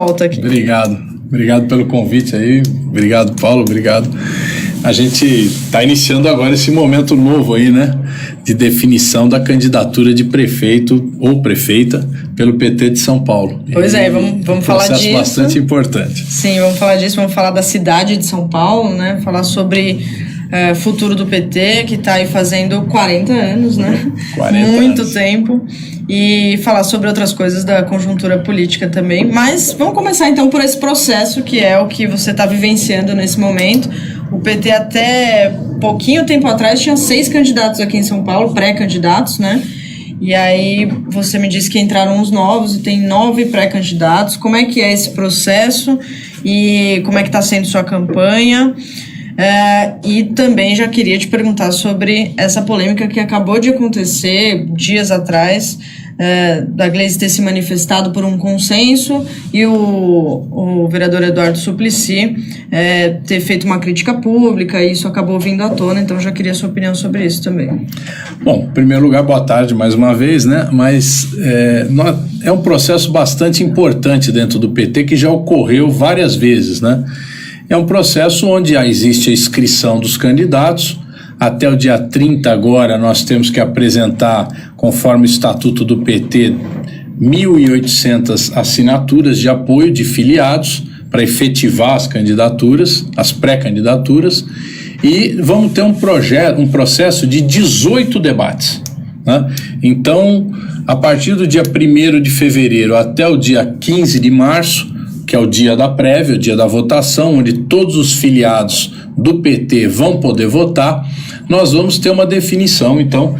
Volta aqui. Obrigado pelo convite aí, obrigado Paulo, obrigado. A gente está iniciando agora esse momento novo aí, né, de definição da candidatura de prefeito ou prefeita pelo PT de São Paulo. Pois é, vamos falar disso. Um processo bastante importante. Sim, vamos falar disso, vamos falar da cidade de São Paulo, né, falar sobre futuro do PT, que está aí fazendo 40 anos, né, 40 muito anos. tempo, e falar sobre outras coisas da conjuntura política também. Mas vamos começar então por esse processo, que é o que você está vivenciando nesse momento. O PT até pouquinho tempo atrás tinha 6 candidatos aqui em São Paulo, pré-candidatos, né? E aí você me disse que entraram os novos e tem 9 pré-candidatos. Como é que é esse processo e como é que está sendo sua campanha? E também já queria te perguntar sobre essa polêmica que acabou de acontecer dias atrás, da Gleisi ter se manifestado por um consenso e o vereador Eduardo Suplicy ter feito uma crítica pública, e isso acabou vindo à tona, então já queria a sua opinião sobre isso também. Bom, em primeiro lugar, boa tarde mais uma vez, né? Mas é um processo bastante importante dentro do PT que já ocorreu várias vezes, né? É um processo onde existe a inscrição dos candidatos. Até o dia 30 agora nós temos que apresentar, conforme o Estatuto do PT, 1.800 assinaturas de apoio de filiados para efetivar as candidaturas, as pré-candidaturas, e vamos ter um processo de 18 debates, né? Então, a partir do dia 1º de fevereiro até o dia 15 de março, que é o dia da prévia, o dia da votação, onde todos os filiados do PT vão poder votar, nós vamos ter uma definição, então,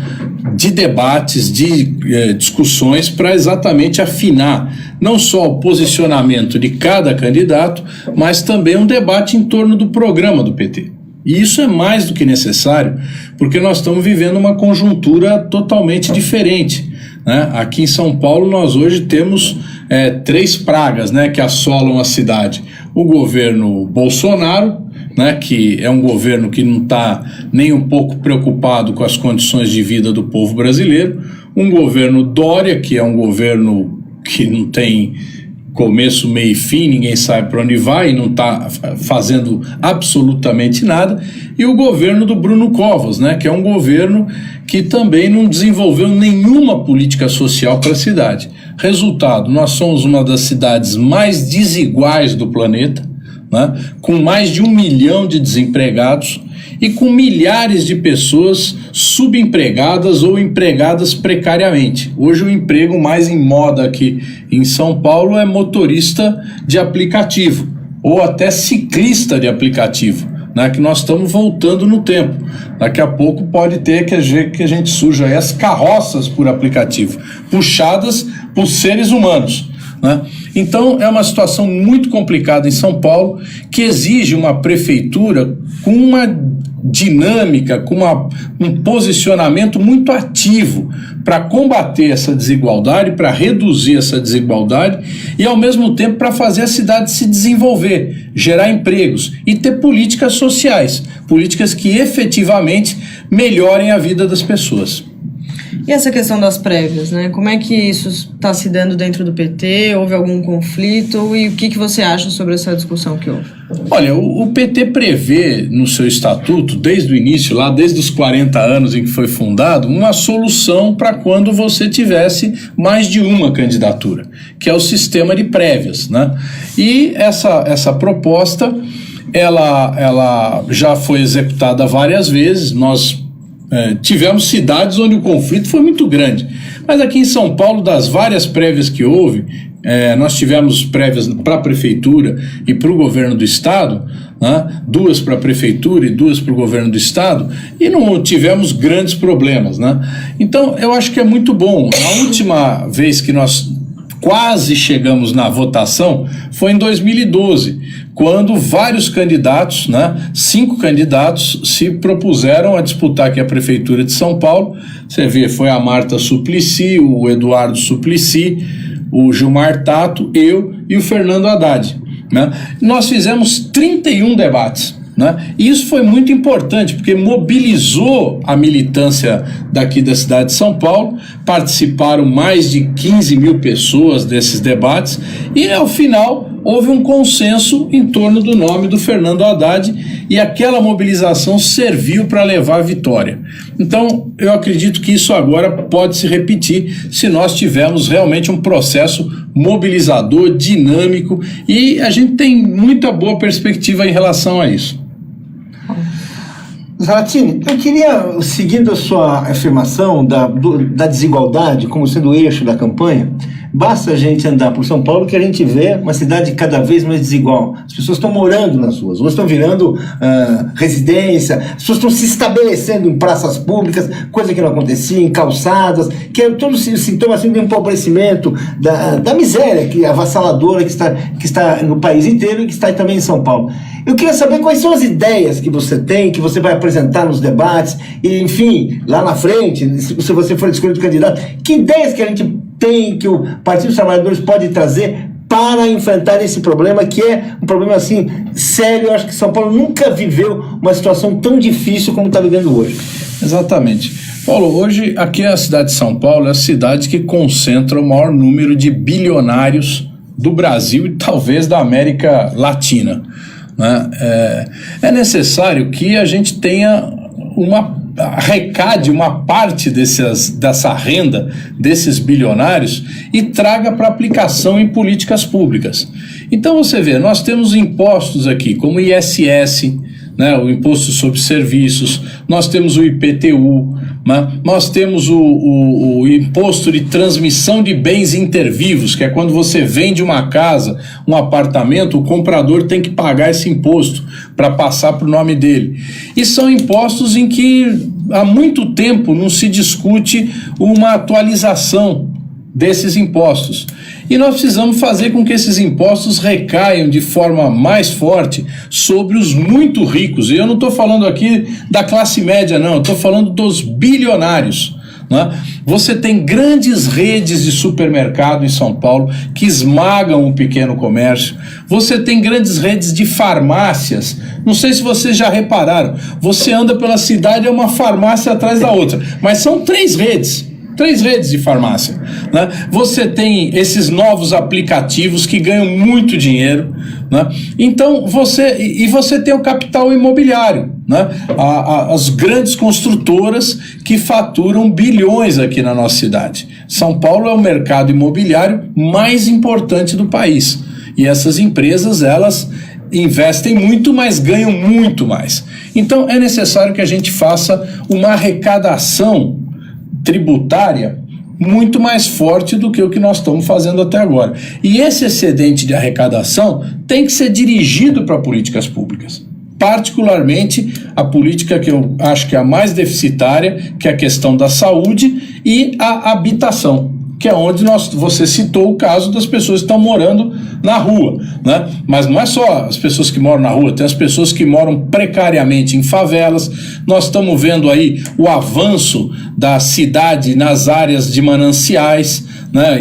de debates, de discussões para exatamente afinar não só o posicionamento de cada candidato, mas também um debate em torno do programa do PT. E isso é mais do que necessário, porque nós estamos vivendo uma conjuntura totalmente diferente, né? Aqui em São Paulo nós hoje temos 3 pragas, né, que assolam a cidade. O governo Bolsonaro, né, que é um governo que não está nem um pouco preocupado com as condições de vida do povo brasileiro. Um governo Dória, que é um governo que não tem começo, meio e fim, ninguém sabe para onde vai e não está fazendo absolutamente nada. E o governo do Bruno Covas, né, que é um governo que também não desenvolveu nenhuma política social para a cidade. Resultado, nós somos uma das cidades mais desiguais do planeta, né, com mais de 1 milhão de desempregados e com milhares de pessoas subempregadas ou empregadas precariamente. Hoje o emprego mais em moda aqui em São Paulo é motorista de aplicativo ou até ciclista de aplicativo, né, que nós estamos voltando no tempo. Daqui a pouco pode ter que a gente surja aí as carroças por aplicativo, puxadas por seres humanos, né? Então é uma situação muito complicada em São Paulo, que exige uma prefeitura com uma dinâmica, com um posicionamento muito ativo para combater essa desigualdade, para reduzir essa desigualdade e ao mesmo tempo para fazer a cidade se desenvolver, gerar empregos e ter políticas sociais, políticas que efetivamente melhorem a vida das pessoas. E essa questão das prévias, né? Como é que isso está se dando dentro do PT? Houve algum conflito? E o que você acha sobre essa discussão que houve? Olha, o PT prevê no seu estatuto, desde o início, lá desde os 40 anos em que foi fundado, uma solução para quando você tivesse mais de uma candidatura, que é o sistema de prévias, né? E essa proposta, ela já foi executada várias vezes. Nós tivemos cidades onde o conflito foi muito grande, mas aqui em São Paulo, das várias prévias que houve, nós tivemos prévias para a prefeitura e para o governo do estado, né? 2 para a prefeitura e 2 para o governo do estado, e não tivemos grandes problemas, né? Então eu acho que é muito bom. A última vez que nós quase chegamos na votação foi em 2012, quando vários candidatos, né, 5 candidatos se propuseram a disputar aqui a prefeitura de São Paulo. Você vê, foi a Marta Suplicy, o Eduardo Suplicy, o Gilmar Tato, eu e o Fernando Haddad, né? Nós fizemos 31 debates. né? E isso foi muito importante, porque mobilizou a militância daqui da cidade de São Paulo, participaram mais de 15 mil pessoas desses debates, e ao final houve um consenso em torno do nome do Fernando Haddad, e aquela mobilização serviu para levar a vitória. Então, eu acredito que isso agora pode se repetir se nós tivermos realmente um processo mobilizador, dinâmico, e a gente tem muita boa perspectiva em relação a isso. Zaratini, eu queria, seguindo a sua afirmação da desigualdade como sendo o eixo da campanha, basta a gente andar por São Paulo que a gente vê uma cidade cada vez mais desigual. As pessoas estão morando nas ruas estão virando residência, as pessoas estão se estabelecendo em praças públicas, coisa que não acontecia, em calçadas, que é todo sintoma assim, de empobrecimento, da miséria que é avassaladora que está no país inteiro e que está também em São Paulo. Eu queria saber quais são as ideias que você tem, que você vai apresentar nos debates, e enfim, lá na frente, se você for escolhido candidato, que ideias que a gente tem, que o Partido dos Trabalhadores pode trazer para enfrentar esse problema, que é um problema assim sério. Eu acho que São Paulo nunca viveu uma situação tão difícil como está vivendo hoje. Exatamente. Paulo, hoje aqui a cidade de São Paulo é a cidade que concentra o maior número de bilionários do Brasil e talvez da América Latina, né? É necessário que a gente tenha arrecade uma parte dessa renda desses bilionários e traga para aplicação em políticas públicas. Então você vê, nós temos impostos aqui, como o ISS, né, o Imposto sobre Serviços, nós temos o IPTU, né, nós temos o Imposto de Transmissão de Bens Intervivos, que é quando você vende uma casa, um apartamento, o comprador tem que pagar esse imposto para passar para o nome dele. E são impostos em que há muito tempo não se discute uma atualização desses impostos. E nós precisamos fazer com que esses impostos recaiam de forma mais forte sobre os muito ricos. E eu não estou falando aqui da classe média, não, eu estou falando dos bilionários, né? Você tem grandes redes de supermercado em São Paulo que esmagam o pequeno comércio. Você tem grandes redes de farmácias. Não sei se vocês já repararam, você anda pela cidade, é uma farmácia atrás da outra, mas são três redes de farmácia, né? Você tem esses novos aplicativos que ganham muito dinheiro, né? Então você tem o capital imobiliário, né? As grandes construtoras que faturam bilhões aqui na nossa cidade. São Paulo é o mercado imobiliário mais importante do país, e essas empresas, elas investem muito, mas ganham muito mais. Então é necessário que a gente faça uma arrecadação tributária muito mais forte do que o que nós estamos fazendo até agora. E esse excedente de arrecadação tem que ser dirigido para políticas públicas. Particularmente a política que eu acho que é a mais deficitária, que é a questão da saúde e a habitação, que é onde você citou o caso das pessoas que estão morando na rua, né? Mas não é só as pessoas que moram na rua, tem as pessoas que moram precariamente em favelas. Nós estamos vendo aí o avanço da cidade nas áreas de mananciais, né?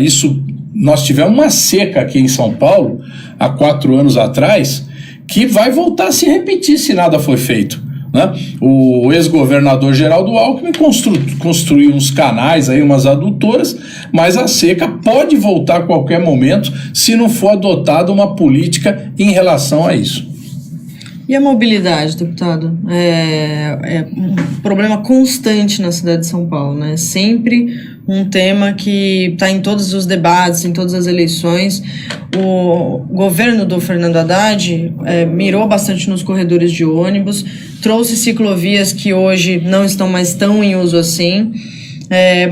Nós tivemos uma seca aqui em São Paulo, há 4 anos atrás, que vai voltar a se repetir se nada for feito, né? O ex-governador Geraldo Alckmin construiu uns canais, aí, umas adutoras, mas a seca pode voltar a qualquer momento se não for adotada uma política em relação a isso. E a mobilidade, deputado? É um problema constante na cidade de São Paulo, né? Sempre um tema que está em todos os debates, em todas as eleições. O governo do Fernando Haddad mirou bastante nos corredores de ônibus, trouxe ciclovias que hoje não estão mais tão em uso assim,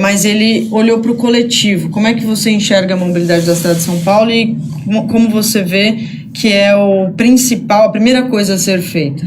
mas ele olhou para o coletivo. Como é que você enxerga a mobilidade da cidade de São Paulo e como você vê que é o principal, a primeira coisa a ser feita?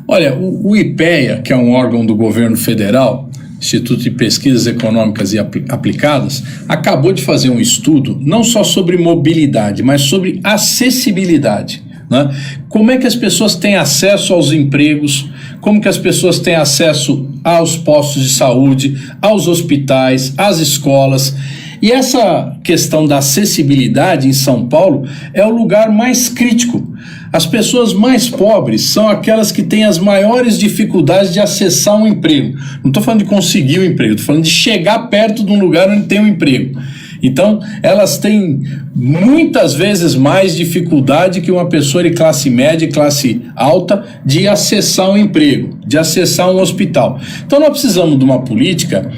Olha, o IPEA, que é um órgão do governo federal, Instituto de Pesquisas Econômicas e Aplicadas, acabou de fazer um estudo não só sobre mobilidade, mas sobre acessibilidade, né? Como é que as pessoas têm acesso aos empregos, como que as pessoas têm acesso aos postos de saúde, aos hospitais, às escolas. E essa questão da acessibilidade em São Paulo é o lugar mais crítico. As pessoas mais pobres são aquelas que têm as maiores dificuldades de acessar um emprego. Não estou falando de conseguir um emprego, estou falando de chegar perto de um lugar onde tem um emprego. Então, elas têm muitas vezes mais dificuldade que uma pessoa de classe média e classe alta de acessar um emprego, de acessar um hospital. Então, nós precisamos de uma política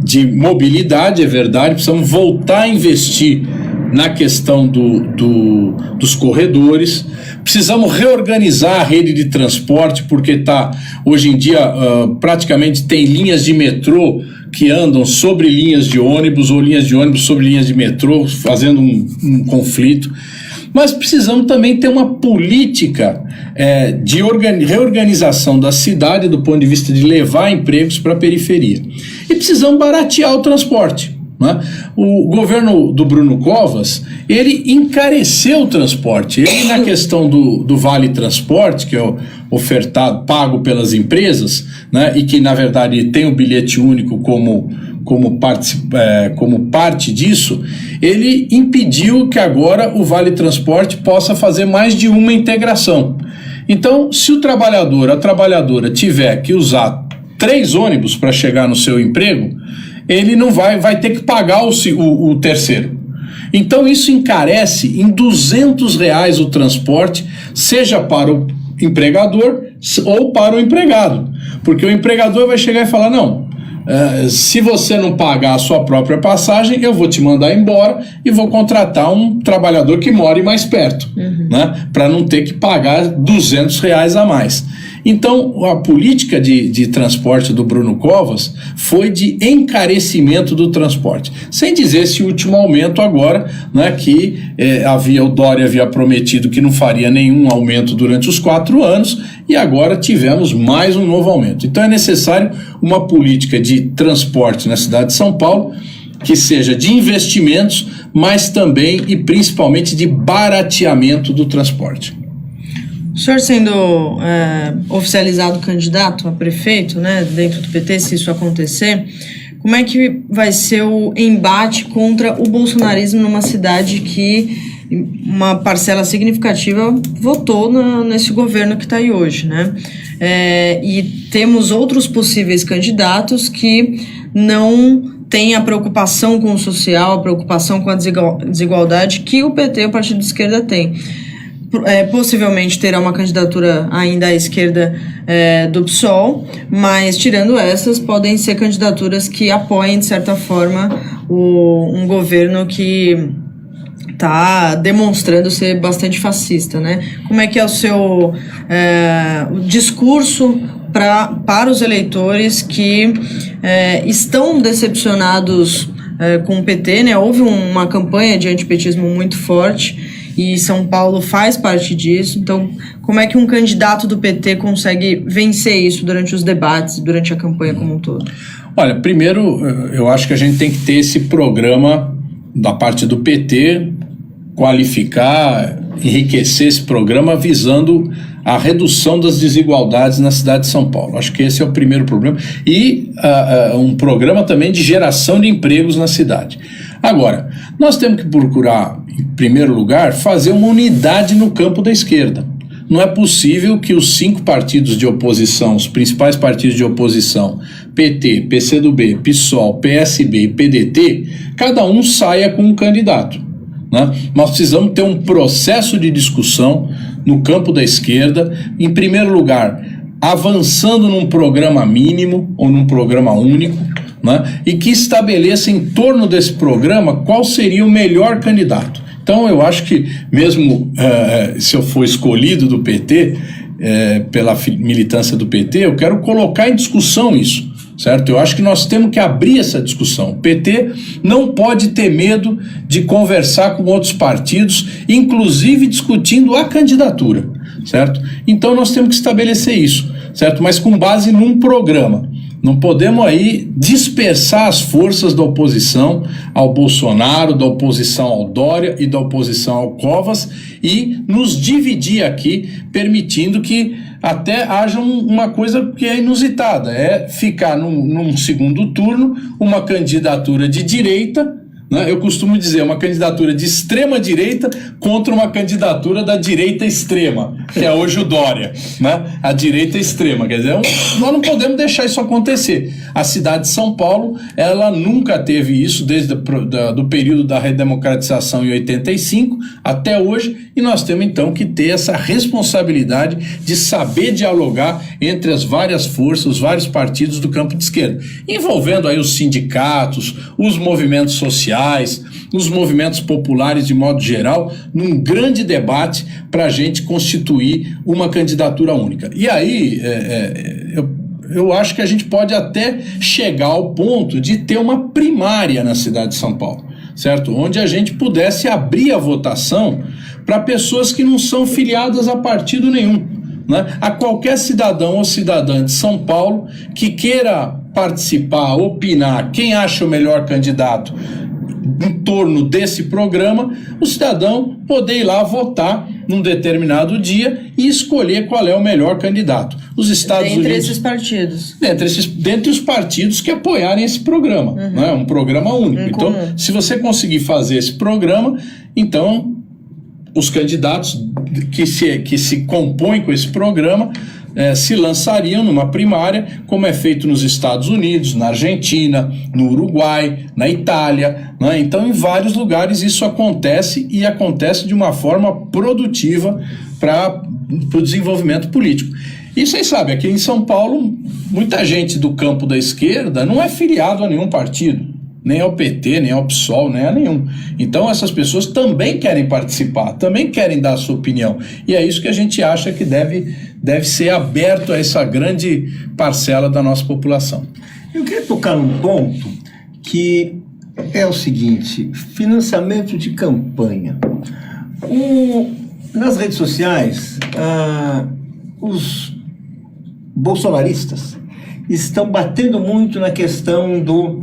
de mobilidade, é verdade, precisamos voltar a investir na questão dos corredores, precisamos reorganizar a rede de transporte, porque hoje em dia praticamente tem linhas de metrô que andam sobre linhas de ônibus ou linhas de ônibus sobre linhas de metrô, fazendo um conflito. Mas precisamos também ter uma política de reorganização da cidade do ponto de vista de levar empregos para a periferia. E precisamos baratear o transporte. Né? O governo do Bruno Covas, ele encareceu o transporte. Ele, na questão do Vale Transporte, que é ofertado, pago pelas empresas, né? E que na verdade tem o bilhete único como parte disso, ele impediu que agora o Vale Transporte possa fazer mais de uma integração. Então, se o trabalhador, a trabalhadora tiver que usar 3 ônibus para chegar no seu emprego, ele não vai ter que pagar o terceiro. Então isso encarece em R$200 o transporte, seja para o empregador ou para o empregado. Porque o empregador vai chegar e falar, não, se você não pagar a sua própria passagem, eu vou te mandar embora e vou contratar um trabalhador que more mais perto, né, para não ter que pagar R$200 a mais. Então, a política de transporte do Bruno Covas foi de encarecimento do transporte. Sem dizer esse último aumento agora, né, que o Dória havia prometido que não faria nenhum aumento durante os 4 anos e agora tivemos mais um novo aumento. Então é necessário uma política de transporte na cidade de São Paulo que seja de investimentos, mas também e principalmente de barateamento do transporte. O senhor sendo oficializado candidato a prefeito, né, dentro do PT, se isso acontecer, como é que vai ser o embate contra o bolsonarismo numa cidade que uma parcela significativa votou nesse governo que está aí hoje, né? E temos outros possíveis candidatos que não têm a preocupação com o social, a preocupação com a desigualdade que o PT, o partido de esquerda, tem. Possivelmente terá uma candidatura ainda à esquerda do PSOL, mas tirando essas, podem ser candidaturas que apoiem, de certa forma, um governo que está demonstrando ser bastante fascista, né? Como é que é o seu o discurso para os eleitores que estão decepcionados com o PT, né? Houve uma campanha de antipetismo muito forte, e São Paulo faz parte disso. Então, como é que um candidato do PT consegue vencer isso durante os debates, durante a campanha como um todo? Olha, primeiro, eu acho que a gente tem que ter esse programa da parte do PT, qualificar, enriquecer esse programa visando a redução das desigualdades na cidade de São Paulo. Acho que esse é o primeiro problema. E um programa também de geração de empregos na cidade. Agora, nós temos que procurar, em primeiro lugar, fazer uma unidade no campo da esquerda. Não é possível que os 5 partidos de oposição, os principais partidos de oposição, PT, PCdoB, PSOL, PSB e PDT, cada um saia com um candidato, né? Nós precisamos ter um processo de discussão no campo da esquerda, em primeiro lugar, avançando num programa mínimo ou num programa único, né? E que estabeleça em torno desse programa qual seria o melhor candidato. Então eu acho que mesmo se eu for escolhido do PT, pela militância do PT, eu quero colocar em discussão isso, certo? Eu acho que nós temos que abrir essa discussão. O PT não pode ter medo de conversar com outros partidos, inclusive discutindo a candidatura, certo? Então nós temos que estabelecer isso, certo? Mas com base num programa. Não podemos aí dispersar as forças da oposição ao Bolsonaro, da oposição ao Dória e da oposição ao Covas e nos dividir aqui, permitindo que até haja uma coisa que é inusitada, ficar num segundo turno uma candidatura de direita, né? Eu costumo dizer, uma candidatura de extrema direita contra uma candidatura da direita extrema, que é hoje o Dória, né? A direita extrema, quer dizer, nós não podemos deixar isso acontecer. A cidade de São Paulo, ela nunca teve isso desde do período da redemocratização em 85 até hoje, e nós temos então que ter essa responsabilidade de saber dialogar entre as várias forças, os vários partidos do campo de esquerda, envolvendo aí os sindicatos, os movimentos sociais, os movimentos populares de modo geral, num grande debate para a gente constituir uma candidatura única. E aí, eu acho que a gente pode até chegar ao ponto de ter uma primária na cidade de São Paulo, certo? Onde a gente pudesse abrir a votação para pessoas que não são filiadas a partido nenhum, né? A qualquer cidadão ou cidadã de São Paulo que queira participar, opinar, quem acha o melhor candidato em torno desse programa, o cidadão poder ir lá votar num determinado dia e escolher qual é o melhor candidato. Os Estados Unidos... Dentre esses partidos. Dentre os partidos que apoiarem esse programa, né? Um programa único. Então, se você conseguir fazer esse programa, então os candidatos que se compõem com esse programa se lançariam numa primária, como é feito nos Estados Unidos, na Argentina, no Uruguai, na Itália, né? Então, em vários lugares isso acontece, e acontece de uma forma produtiva para o desenvolvimento político. E vocês sabem, aqui em São Paulo, muita gente do campo da esquerda não é filiado a nenhum partido, nem ao PT, nem ao PSOL, nem a nenhum. Então essas pessoas também querem participar, também querem dar a sua opinião. E é isso que a gente acha que deve ser aberto a essa grande parcela da nossa população. Eu queria tocar num ponto que é o seguinte: financiamento de campanha. Nas redes sociais, os bolsonaristas estão batendo muito na questão do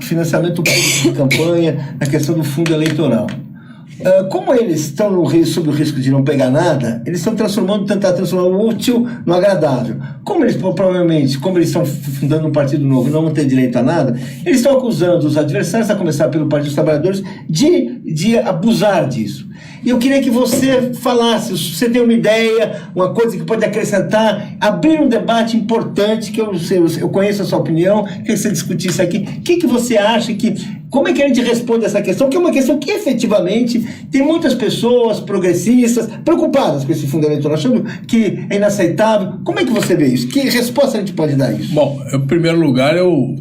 financiamento público de campanha, na questão do fundo eleitoral. Como eles estão sob o risco de não pegar nada, eles estão tentar transformar o útil no agradável. Como eles estão fundando um partido novo e não vão ter direito a nada, eles estão acusando os adversários, a começar pelo Partido dos Trabalhadores, de abusar disso. E eu queria que você falasse, se você tem uma ideia, uma coisa que pode acrescentar, abrir um debate importante, que eu conheço a sua opinião, que você discutisse aqui. O que você acha como é que a gente responde essa questão? Que é uma questão que efetivamente tem muitas pessoas progressistas preocupadas com esse fundo eleitoral, achando que é inaceitável. Como é que você vê isso? Que resposta a gente pode dar a isso? Bom, em primeiro lugar, eu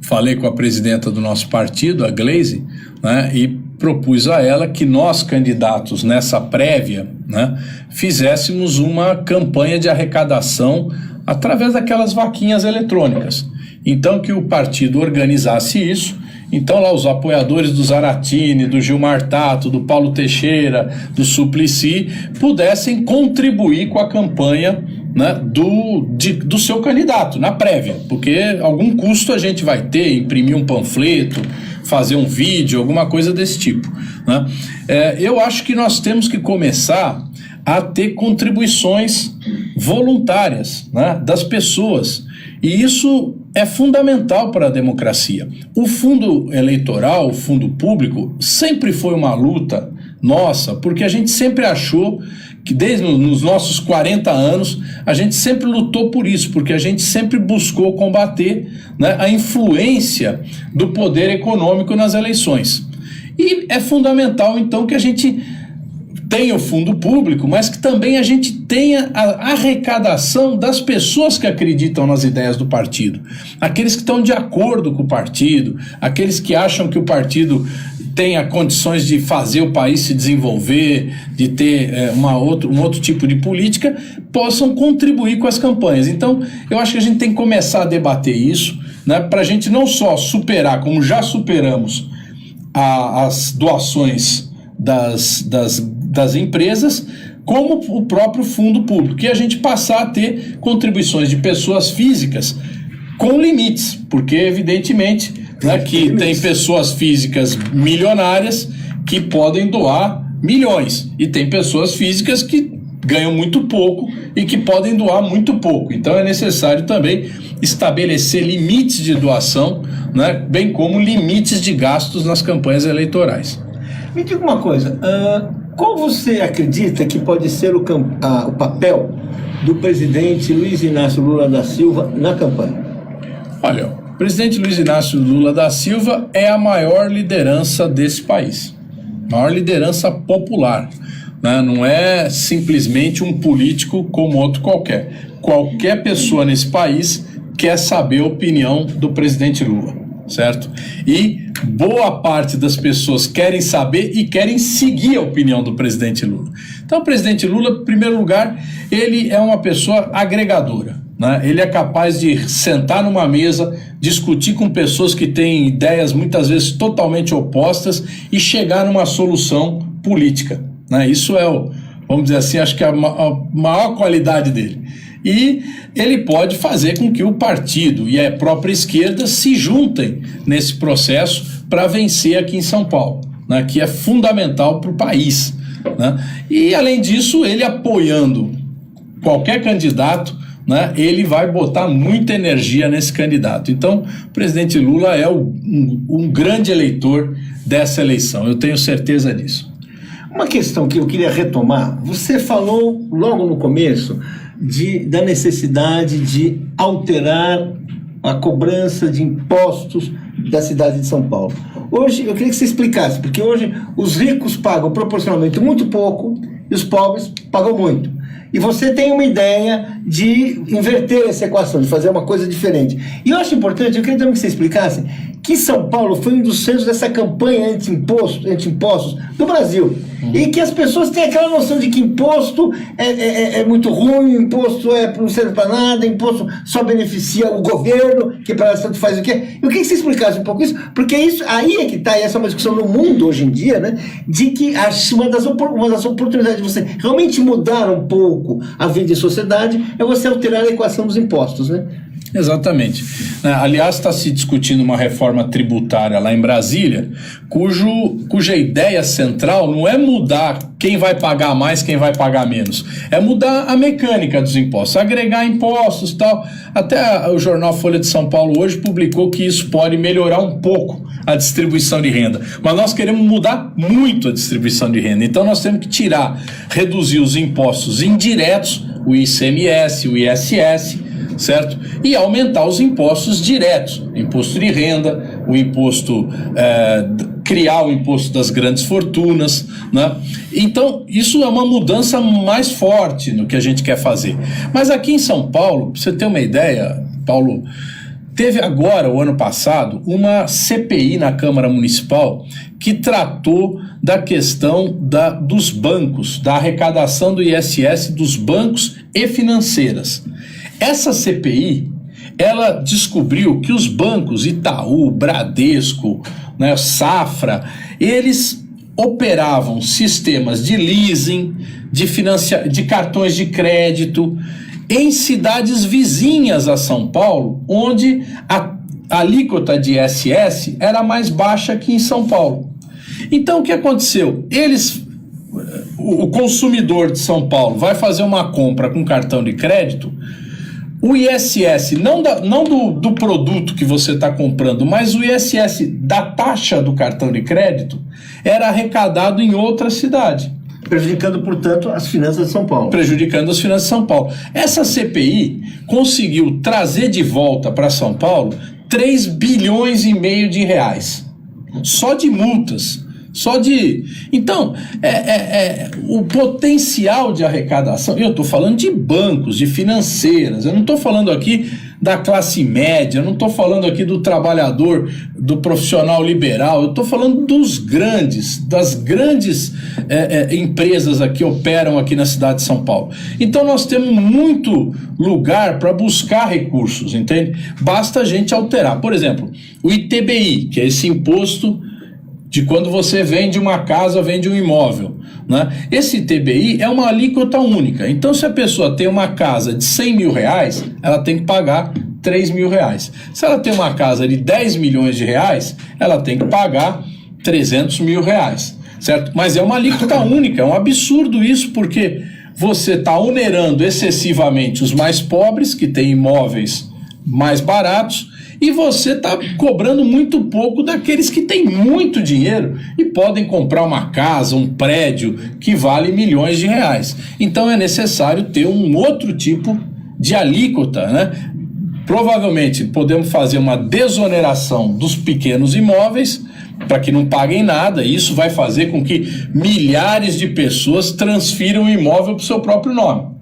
falei com a presidenta do nosso partido, a Gleisi, né, e propus a ela que nós, candidatos nessa prévia, né, fizéssemos uma campanha de arrecadação através daquelas vaquinhas eletrônicas. Então, que o partido organizasse isso. Então, lá os apoiadores do Zaratini, do Gilmar Tato, do Paulo Teixeira, do Suplicy, pudessem contribuir com a campanha, né, do seu candidato, na prévia, porque algum custo a gente vai ter, imprimir um panfleto, fazer um vídeo, alguma coisa desse tipo, né? Eu acho que nós temos que começar a ter contribuições voluntárias, né, das pessoas, e isso é fundamental para a democracia. O fundo eleitoral, o fundo público, sempre foi uma luta nossa, porque a gente sempre achou que desde nos nossos 40 anos, a gente sempre lutou por isso, porque a gente sempre buscou combater, né, a influência do poder econômico nas eleições. E é fundamental, então, que a gente tenha o fundo público, mas que também a gente tenha a arrecadação das pessoas que acreditam nas ideias do partido. Aqueles que estão de acordo com o partido, aqueles que acham que o partido tenha condições de fazer o país se desenvolver, de ter um outro tipo de política, possam contribuir com as campanhas. Então, eu acho que a gente tem que começar a debater isso, né, para a gente não só superar, como já superamos, as doações das empresas, como o próprio fundo público, e a gente passar a ter contribuições de pessoas físicas com limites, porque evidentemente, né, que tem pessoas físicas milionárias que podem doar milhões, e tem pessoas físicas que ganham muito pouco e que podem doar muito pouco. Então é necessário também estabelecer limites de doação, né, bem como limites de gastos nas campanhas eleitorais. Me diga uma coisa, qual você acredita que pode ser o papel do presidente Luiz Inácio Lula da Silva na campanha? Olha, o presidente Luiz Inácio Lula da Silva é a maior liderança desse país, maior liderança popular, né? Não é simplesmente um político como outro qualquer. Qualquer pessoa nesse país quer saber a opinião do presidente Lula, certo? E boa parte das pessoas querem saber e querem seguir a opinião do presidente Lula. Então, o presidente Lula, em primeiro lugar, ele é uma pessoa agregadora, né? Ele é capaz de sentar numa mesa, discutir com pessoas que têm ideias muitas vezes totalmente opostas e chegar numa solução política, né? Isso é vamos dizer assim, acho que é a maior qualidade dele. E ele pode fazer com que o partido e a própria esquerda se juntem nesse processo para vencer aqui em São Paulo, né, que é fundamental para o país, né? E, além disso, ele apoiando qualquer candidato, né, ele vai botar muita energia nesse candidato. Então, o presidente Lula é um grande eleitor dessa eleição, eu tenho certeza disso. Uma questão que eu queria retomar, você falou logo no começo da necessidade de alterar a cobrança de impostos da cidade de São Paulo. Hoje, eu queria que você explicasse, porque hoje os ricos pagam proporcionalmente muito pouco e os pobres pagam muito. E você tem uma ideia de inverter essa equação, de fazer uma coisa diferente. E eu acho importante, eu queria também que você explicasse que São Paulo foi um dos centros dessa campanha anti-impostos do Brasil. E que as pessoas têm aquela noção de que imposto é muito ruim, imposto não serve para nada, imposto só beneficia o governo, que para tanto faz o quê. Eu queria que você explicasse um pouco isso, porque isso aí é que está, e essa é uma discussão no mundo hoje em dia, né, de que uma das oportunidades de você realmente mudar um pouco a vida em sociedade é você alterar a equação dos impostos, né? Exatamente. Aliás, está se discutindo uma reforma tributária lá em Brasília, cuja ideia central não é mudar quem vai pagar mais, quem vai pagar menos. É mudar a mecânica dos impostos, agregar impostos e tal. Até o jornal Folha de São Paulo hoje publicou que isso pode melhorar um pouco a distribuição de renda. Mas nós queremos mudar muito a distribuição de renda. Então nós temos que reduzir os impostos indiretos, o ICMS, o ISS, certo? E aumentar os impostos diretos, imposto de renda, o imposto, criar o imposto das grandes fortunas, né? Então, isso é uma mudança mais forte no que a gente quer fazer. Mas aqui em São Paulo, pra você ter uma ideia, Paulo, teve agora, o ano passado, uma CPI na Câmara Municipal que tratou da questão dos bancos, da arrecadação do ISS dos bancos e financeiras. Essa CPI, ela descobriu que os bancos Itaú, Bradesco, né, Safra, eles operavam sistemas de leasing, de cartões de crédito, em cidades vizinhas a São Paulo, onde a alíquota de ISS era mais baixa que em São Paulo. Então, o que aconteceu? O consumidor de São Paulo vai fazer uma compra com cartão de crédito, o ISS, não do produto que você está comprando, mas o ISS da taxa do cartão de crédito era arrecadado em outra cidade. Prejudicando, portanto, as finanças de São Paulo. Prejudicando as finanças de São Paulo. Essa CPI conseguiu trazer de volta para São Paulo 3,5 bilhões de reais. Só de multas. Então, o potencial de arrecadação, eu estou falando de bancos, de financeiras, eu não estou falando aqui da classe média, eu não estou falando aqui do trabalhador, do profissional liberal, eu estou falando das grandes empresas que operam aqui na cidade de São Paulo. Então nós temos muito lugar para buscar recursos, entende? Basta a gente alterar. Por exemplo, o ITBI, que é esse imposto de quando você vende uma casa, vende um imóvel, né? Esse ITBI é uma alíquota única. Então, se a pessoa tem uma casa de 100 mil reais, ela tem que pagar 3 mil reais. Se ela tem uma casa de 10 milhões de reais, ela tem que pagar 300 mil reais, certo? Mas é uma alíquota única, é um absurdo isso, porque você está onerando excessivamente os mais pobres, que têm imóveis mais baratos, e você está cobrando muito pouco daqueles que têm muito dinheiro e podem comprar uma casa, um prédio que vale milhões de reais. Então é necessário ter um outro tipo de alíquota, né? Provavelmente podemos fazer uma desoneração dos pequenos imóveis para que não paguem nada. Isso vai fazer com que milhares de pessoas transfiram o imóvel para o seu próprio nome.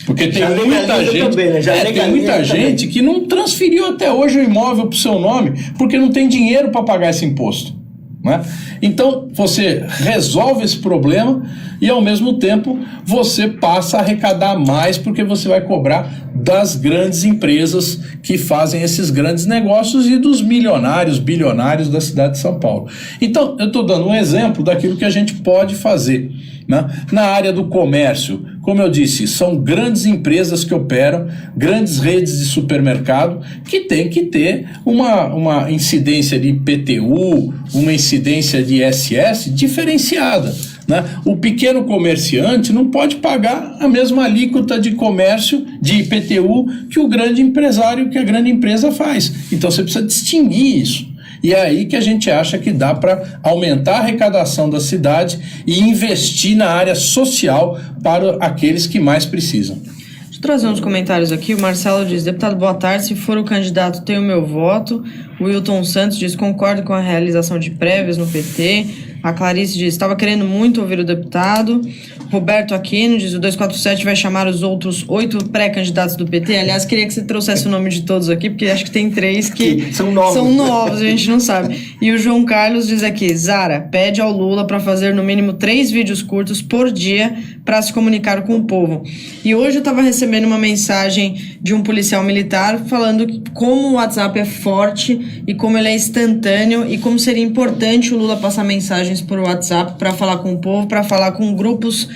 Porque tem muita gente, também, né? Tem muita gente que não transferiu até hoje o imóvel para o seu nome porque não tem dinheiro para pagar esse imposto, né? Então você resolve esse problema e ao mesmo tempo você passa a arrecadar mais porque você vai cobrar das grandes empresas que fazem esses grandes negócios e dos milionários, bilionários da cidade de São Paulo. Então eu estou dando um exemplo daquilo que a gente pode fazer, né? Na área do comércio, como eu disse, são grandes empresas que operam, grandes redes de supermercado que tem que ter uma incidência de IPTU, uma incidência de ISS diferenciada, né? O pequeno comerciante não pode pagar a mesma alíquota de comércio, de IPTU, que o grande empresário, que a grande empresa faz. Então você precisa distinguir isso. E é aí que a gente acha que dá para aumentar a arrecadação da cidade e investir na área social para aqueles que mais precisam. Deixa eu trazer uns comentários aqui. O Marcelo diz: deputado, boa tarde. Se for o candidato, tenho meu voto. O Wilton Santos diz: concordo com a realização de prévias no PT. A Clarice diz: estava querendo muito ouvir o deputado. Roberto Aquino diz: o 247 vai chamar os outros 8 pré-candidatos do PT. Aliás, queria que você trouxesse o nome de todos aqui, porque acho que tem 3 que são novos, a gente não sabe. E o João Carlos diz aqui: Zara, pede ao Lula para fazer no mínimo 3 vídeos curtos por dia para se comunicar com o povo. E hoje eu estava recebendo uma mensagem de um policial militar falando como o WhatsApp é forte e como ele é instantâneo e como seria importante o Lula passar mensagens por WhatsApp para falar com o povo, para falar com grupos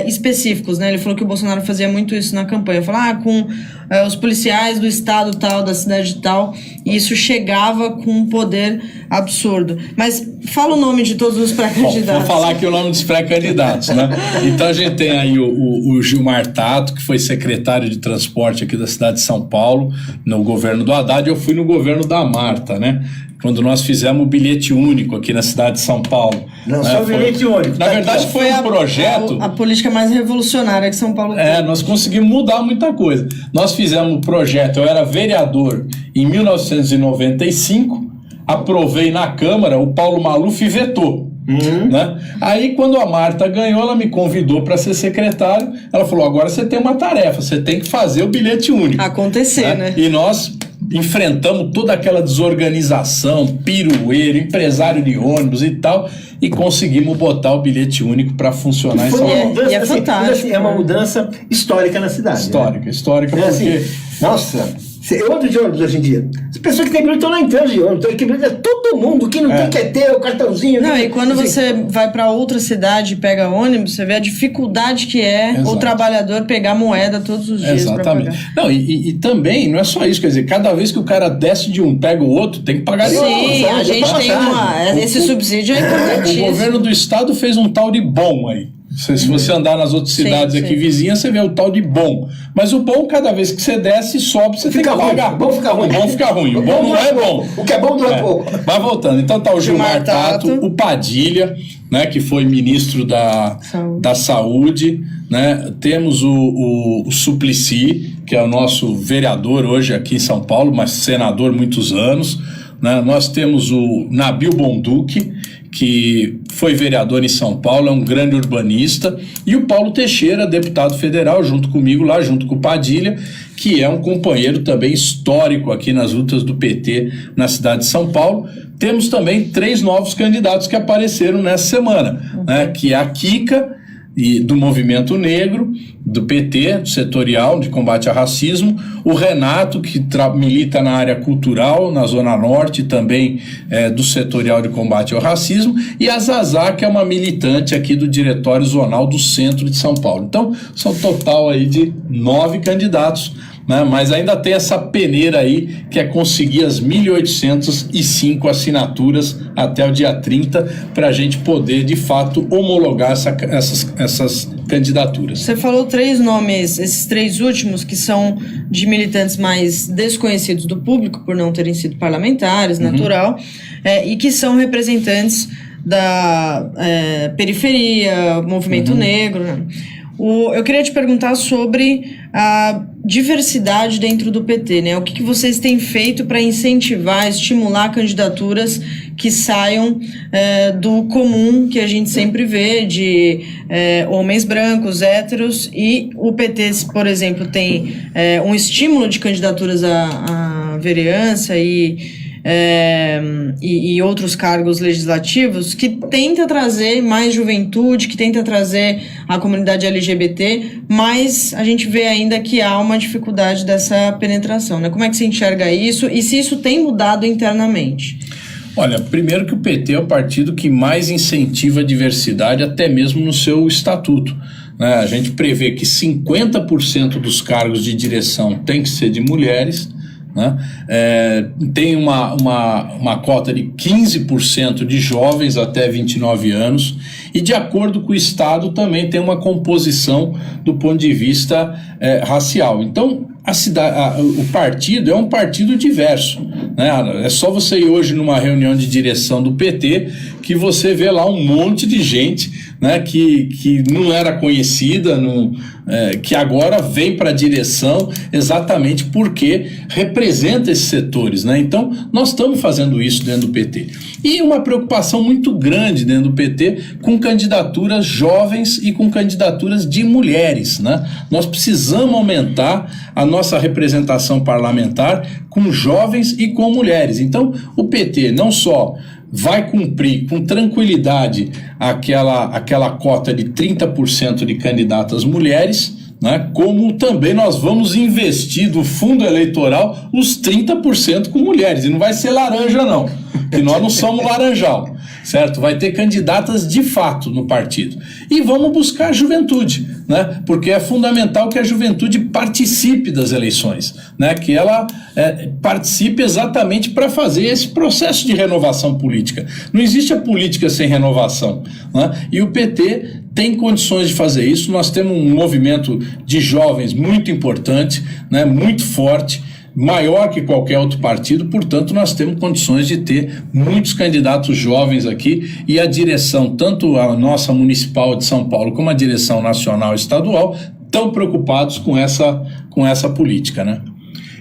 específicos, né? Ele falou que o Bolsonaro fazia muito isso na campanha, falar com os policiais do estado tal, da cidade tal, e isso chegava com um poder absurdo. Mas fala o nome de todos os pré-candidatos. Vou falar aqui o nome dos pré-candidatos, né? Então a gente tem aí o Gilmar Tato, que foi secretário de transporte aqui da cidade de São Paulo, no governo do Haddad. Eu fui no governo da Marta, né? Quando nós fizemos o bilhete único aqui na cidade de São Paulo. Não, só o bilhete único. Na verdade, foi um projeto... A política mais revolucionária que São Paulo tem. Nós conseguimos mudar muita coisa. Nós fizemos um projeto, eu era vereador em 1995, aprovei na Câmara, o Paulo Maluf vetou. Né? Aí quando a Marta ganhou, ela me convidou para ser secretário. Ela falou: agora você tem uma tarefa, você tem que fazer o bilhete único. Acontecer, né? E nós enfrentamos toda aquela desorganização, pirueiro, empresário de ônibus e tal, e conseguimos botar o bilhete único para funcionar em São Paulo. E é fantástico. É uma mudança histórica na cidade. Histórica, porque... Assim, nossa, eu ando de ônibus hoje em dia. As pessoas que têm bilhete estão lá entrando de ônibus, todo mundo que não tem que ter o cartãozinho. Não, e quando você vai para outra cidade e pega ônibus, você vê a dificuldade que é o trabalhador pegar moeda todos os dias para pagar. Não, e também, não é só isso, quer dizer, cada vez que o cara desce de um, pega o outro, tem que pagar de outro. Sim, a gente tem esse subsídio é importantíssimo. O governo do estado fez um tal de bom aí. Se você andar nas outras cidades aqui vizinhas, você vê o tal de bom. Mas o bom, cada vez que você desce, sobe, você tem que pagar. O bom fica ruim. O bom fica ruim. O bom não é bom. O que é bom dura pouco. Mas voltando, então tá o Gilmar Tato, o Padilha, né, que foi ministro da Saúde, né? Temos o Suplicy, que é o nosso vereador hoje aqui em São Paulo, mas senador muitos anos, né? Nós temos o Nabil Bonduque, que foi vereador em São Paulo, é um grande urbanista, e o Paulo Teixeira, deputado federal, junto comigo lá, junto com o Padilha, que é um companheiro também histórico aqui nas lutas do PT na cidade de São Paulo. Temos também 3 novos candidatos que apareceram nessa semana, né, que é a Kika, do Movimento Negro, do PT, do setorial de combate ao racismo, o Renato, que milita na área cultural, na Zona Norte, também do setorial de combate ao racismo, e a Zazá, que é uma militante aqui do Diretório Zonal do Centro de São Paulo. Então, são um total aí de 9 candidatos, né? Mas ainda tem essa peneira aí, que é conseguir as 1.805 assinaturas até o dia 30, para a gente poder, de fato, homologar essas candidaturas. candidaturas. Você falou 3 nomes, esses 3 últimos que são de militantes mais desconhecidos do público, por não terem sido parlamentares, natural, e que são representantes da periferia, movimento negro, né? Eu queria te perguntar sobre a diversidade dentro do PT, né? O que vocês têm feito para incentivar, estimular candidaturas que saiam do comum que a gente sempre vê, de homens brancos, héteros, e o PT, por exemplo, tem um estímulo de candidaturas à vereança e outros cargos legislativos que tenta trazer mais juventude, que tenta trazer a comunidade LGBT, mas a gente vê ainda que há uma dificuldade dessa penetração, né? Como é que você enxerga isso e se isso tem mudado internamente? Olha, primeiro que o PT é o partido que mais incentiva a diversidade, até mesmo no seu estatuto, né? A gente prevê que 50% dos cargos de direção tem que ser de mulheres, né? Tem uma cota de 15% de jovens até 29 anos e, de acordo com o Estado, também tem uma composição do ponto de vista racial. Então, o partido é um partido diverso, né? É só você ir hoje numa reunião de direção do PT que você vê lá um monte de gente, né, que não era conhecida, que agora vem para a direção exatamente porque representa esses setores, né? Então, nós estamos fazendo isso dentro do PT. E uma preocupação muito grande dentro do PT com candidaturas jovens e com candidaturas de mulheres, né? Nós precisamos aumentar a nossa representação parlamentar com jovens e com mulheres. Então, o PT não só vai cumprir com tranquilidade aquela cota de 30% de candidatas mulheres, né, como também nós vamos investir do fundo eleitoral os 30% com mulheres. E não vai ser laranja, não, que nós não somos laranjal, certo? Vai ter candidatas de fato no partido. E vamos buscar a juventude, né? Porque é fundamental que a juventude participe das eleições, né? Que ela participe exatamente para fazer esse processo de renovação política. Não existe a política sem renovação, né? E o PT tem condições de fazer isso. Nós temos um movimento de jovens muito importante, né? Muito forte, maior que qualquer outro partido, portanto nós temos condições de ter muitos candidatos jovens aqui, e a direção, tanto a nossa municipal de São Paulo como a direção nacional e estadual, estão preocupados com essa política, né?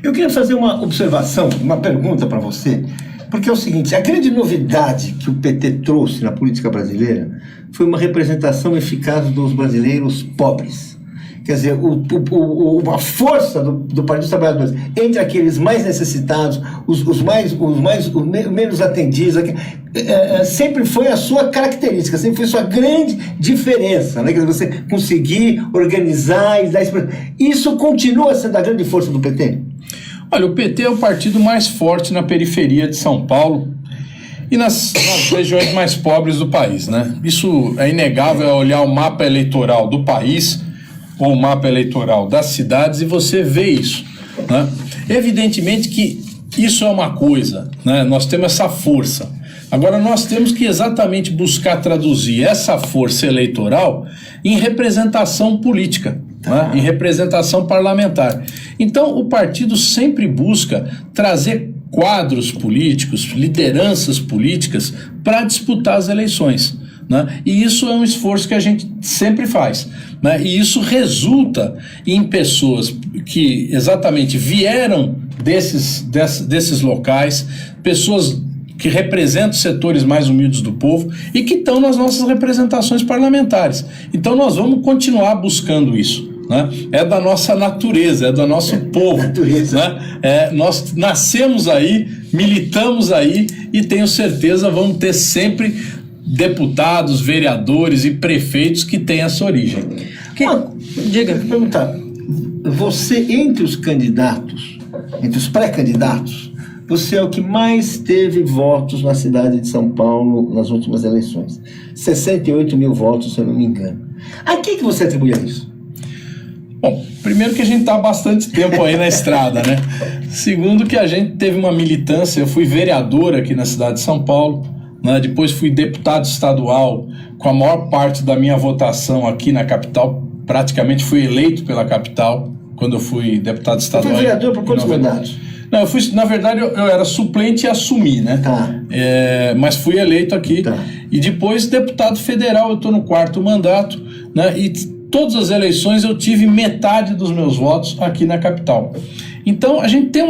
Eu queria fazer uma observação, uma pergunta para você, porque é o seguinte: a grande novidade que o PT trouxe na política brasileira foi uma representação eficaz dos brasileiros pobres. Quer dizer, a força do Partido dos Trabalhadores entre aqueles mais necessitados, os menos atendidos, sempre foi a sua característica, sempre foi a sua grande diferença, né? Quer dizer, você conseguir organizar e dar expressão. Isso continua sendo a grande força do PT? Olha, o PT é o partido mais forte na periferia de São Paulo e nas regiões mais pobres do país, né? Isso é inegável, é olhar o mapa eleitoral do país ou o mapa eleitoral das cidades e você vê isso, né? Evidentemente que isso é uma coisa, né? Nós temos essa força. Agora nós temos que exatamente buscar traduzir essa força eleitoral em representação política, né? Em representação parlamentar. Então o partido sempre busca trazer quadros políticos, lideranças políticas para disputar as eleições, né? E isso é um esforço que a gente sempre faz, né? E isso resulta em pessoas que exatamente vieram desses locais, pessoas que representam setores mais humildes do povo e que estão nas nossas representações parlamentares. Então nós vamos continuar buscando isso, né? É da nossa natureza, é do nosso povo, né? Nós nascemos aí, militamos aí e tenho certeza vamos ter sempre deputados, vereadores e prefeitos que têm essa origem. Diga, vou perguntar, você entre os candidatos, entre os pré-candidatos, você é o que mais teve votos na cidade de São Paulo nas últimas eleições. 68 mil votos, se eu não me engano. A que você atribui a isso? Bom, primeiro que a gente está há bastante tempo aí na estrada, né? Segundo que a gente teve uma militância, eu fui vereador aqui na cidade de São Paulo, né? Depois fui deputado estadual, com a maior parte da minha votação aqui na capital, praticamente fui eleito pela capital quando eu fui deputado estadual. Você foi vereador por quantos mandatos? Não, eu fui, na verdade, eu era suplente e assumi, né? Tá. Mas fui eleito aqui. Tá. E depois, deputado federal, eu estou no 4º mandato, né? E todas as eleições eu tive metade dos meus votos aqui na capital. Então, a gente tem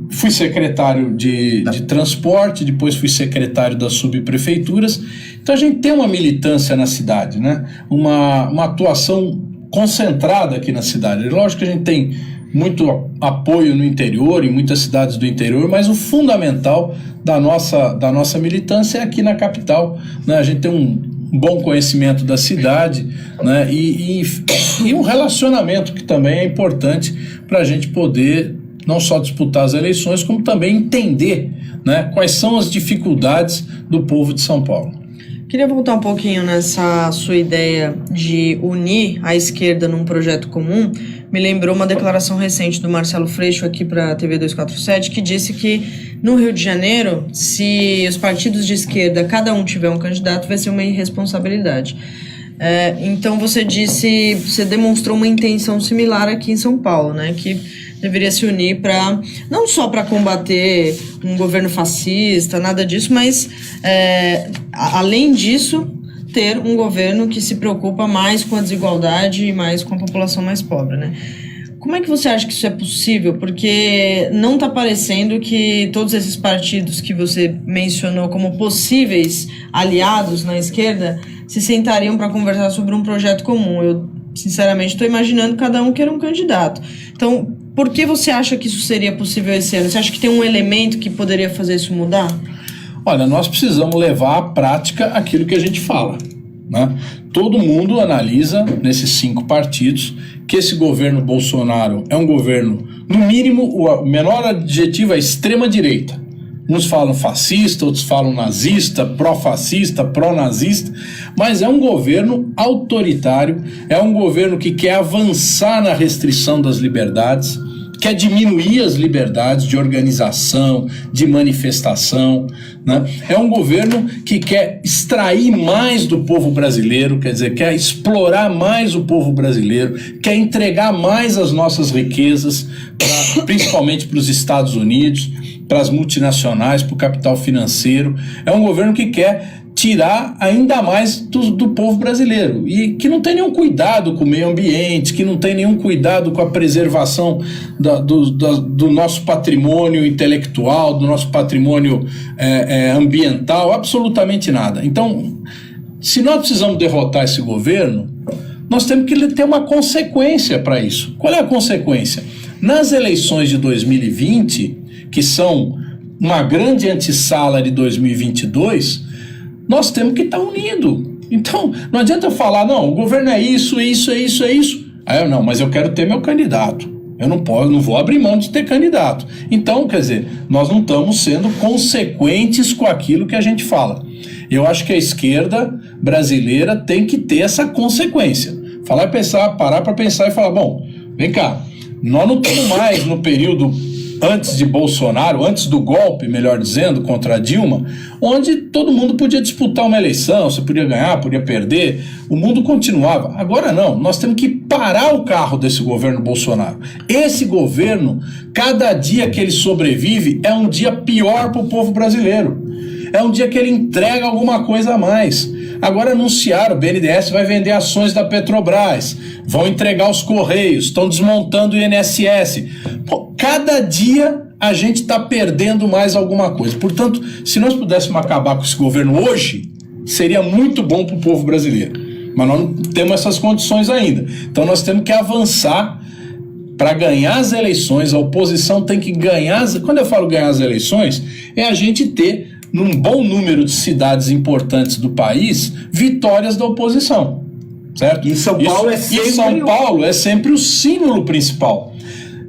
fui secretário de transporte, depois fui secretário das subprefeituras. Então, a gente tem uma militância na cidade, né? Uma atuação concentrada aqui na cidade. Lógico que a gente tem muito apoio no interior, em muitas cidades do interior, mas o fundamental da nossa militância é aqui na capital, né? A gente tem um bom conhecimento da cidade, né? E um relacionamento que também é importante para a gente poder não só disputar as eleições, como também entender, né, quais são as dificuldades do povo de São Paulo. Queria voltar um pouquinho nessa sua ideia de unir a esquerda num projeto comum. Me lembrou uma declaração recente do Marcelo Freixo aqui para a TV 247, que disse que no Rio de Janeiro, se os partidos de esquerda, cada um tiver um candidato, vai ser uma irresponsabilidade. Então você demonstrou uma intenção similar aqui em São Paulo, né, que deveria se unir não só para combater um governo fascista, nada disso, mas além disso, ter um governo que se preocupa mais com a desigualdade e mais com a população mais pobre, né? Como é que você acha que isso é possível? Porque não está parecendo que todos esses partidos que você mencionou como possíveis aliados na esquerda se sentariam para conversar sobre um projeto comum. Eu, sinceramente, estou imaginando cada um queira um candidato. Então, por que você acha que isso seria possível esse ano? Você acha que tem um elemento que poderia fazer isso mudar? Olha, nós precisamos levar à prática aquilo que a gente fala, né? Todo mundo analisa, nesses 5 partidos, que esse governo Bolsonaro é um governo, no mínimo, o menor adjetivo é extrema-direita. Uns falam fascista, outros falam nazista, pró-fascista, pró-nazista, mas é um governo autoritário, é um governo que quer avançar na restrição das liberdades, quer diminuir as liberdades de organização, de manifestação, né? É um governo que quer extrair mais do povo brasileiro, quer dizer, quer explorar mais o povo brasileiro, quer entregar mais as nossas riquezas, principalmente para os Estados Unidos, para as multinacionais, para o capital financeiro. É um governo que quer tirar ainda mais do povo brasileiro e que não tem nenhum cuidado com o meio ambiente, que não tem nenhum cuidado com a preservação do nosso patrimônio intelectual, do nosso patrimônio ambiental, absolutamente nada. Então, se nós precisamos derrotar esse governo, nós temos que ter uma consequência para isso. Qual é a consequência? Nas eleições de 2020, que são uma grande antessala de 2022, nós temos que estar unidos. Então, não adianta falar, não, o governo é isso. Aí eu, não, mas eu quero ter meu candidato. Eu não vou abrir mão de ter candidato. Então, quer dizer, nós não estamos sendo consequentes com aquilo que a gente fala. Eu acho que a esquerda brasileira tem que ter essa consequência. Parar para pensar e falar, bom, vem cá, nós não estamos mais no período antes de Bolsonaro, antes do golpe, melhor dizendo, contra a Dilma, onde todo mundo podia disputar uma eleição, você podia ganhar, podia perder, o mundo continuava. Agora não, nós temos que parar o carro desse governo Bolsonaro. Esse governo, cada dia que ele sobrevive, é um dia pior para o povo brasileiro. É um dia que ele entrega alguma coisa a mais. Agora anunciaram, o BNDES vai vender ações da Petrobras, vão entregar os Correios, estão desmontando o INSS. Pô, cada dia a gente está perdendo mais alguma coisa. Portanto, se nós pudéssemos acabar com esse governo hoje, seria muito bom para o povo brasileiro. Mas nós não temos essas condições ainda. Então nós temos que avançar para ganhar as eleições. A oposição tem que ganhar. Quando eu falo ganhar as eleições, é a gente ter, num bom número de cidades importantes do país, vitórias da oposição, certo? E São Paulo é sempre o símbolo principal.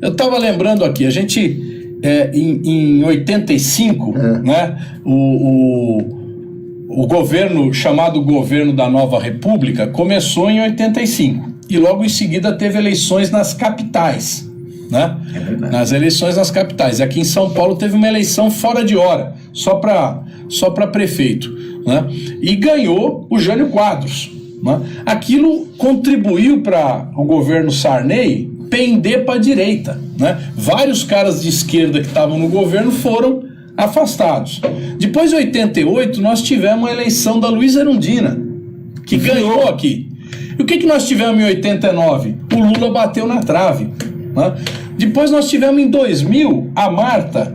Eu estava lembrando aqui, a gente, em 85, né, o governo, chamado Governo da Nova República, começou em 85, e logo em seguida teve eleições nas capitais, né? Nas eleições nas capitais. Aqui em São Paulo teve uma eleição fora de hora, só para prefeito, né? E ganhou o Jânio Quadros, né? Aquilo contribuiu para o governo Sarney pender para a direita, né? Vários caras de esquerda que estavam no governo foram afastados. Depois de 88, nós tivemos a eleição da Luiza Erundina, que ganhou aqui. E o que nós tivemos em 89? O Lula bateu na trave, né? Depois nós tivemos em 2000, a Marta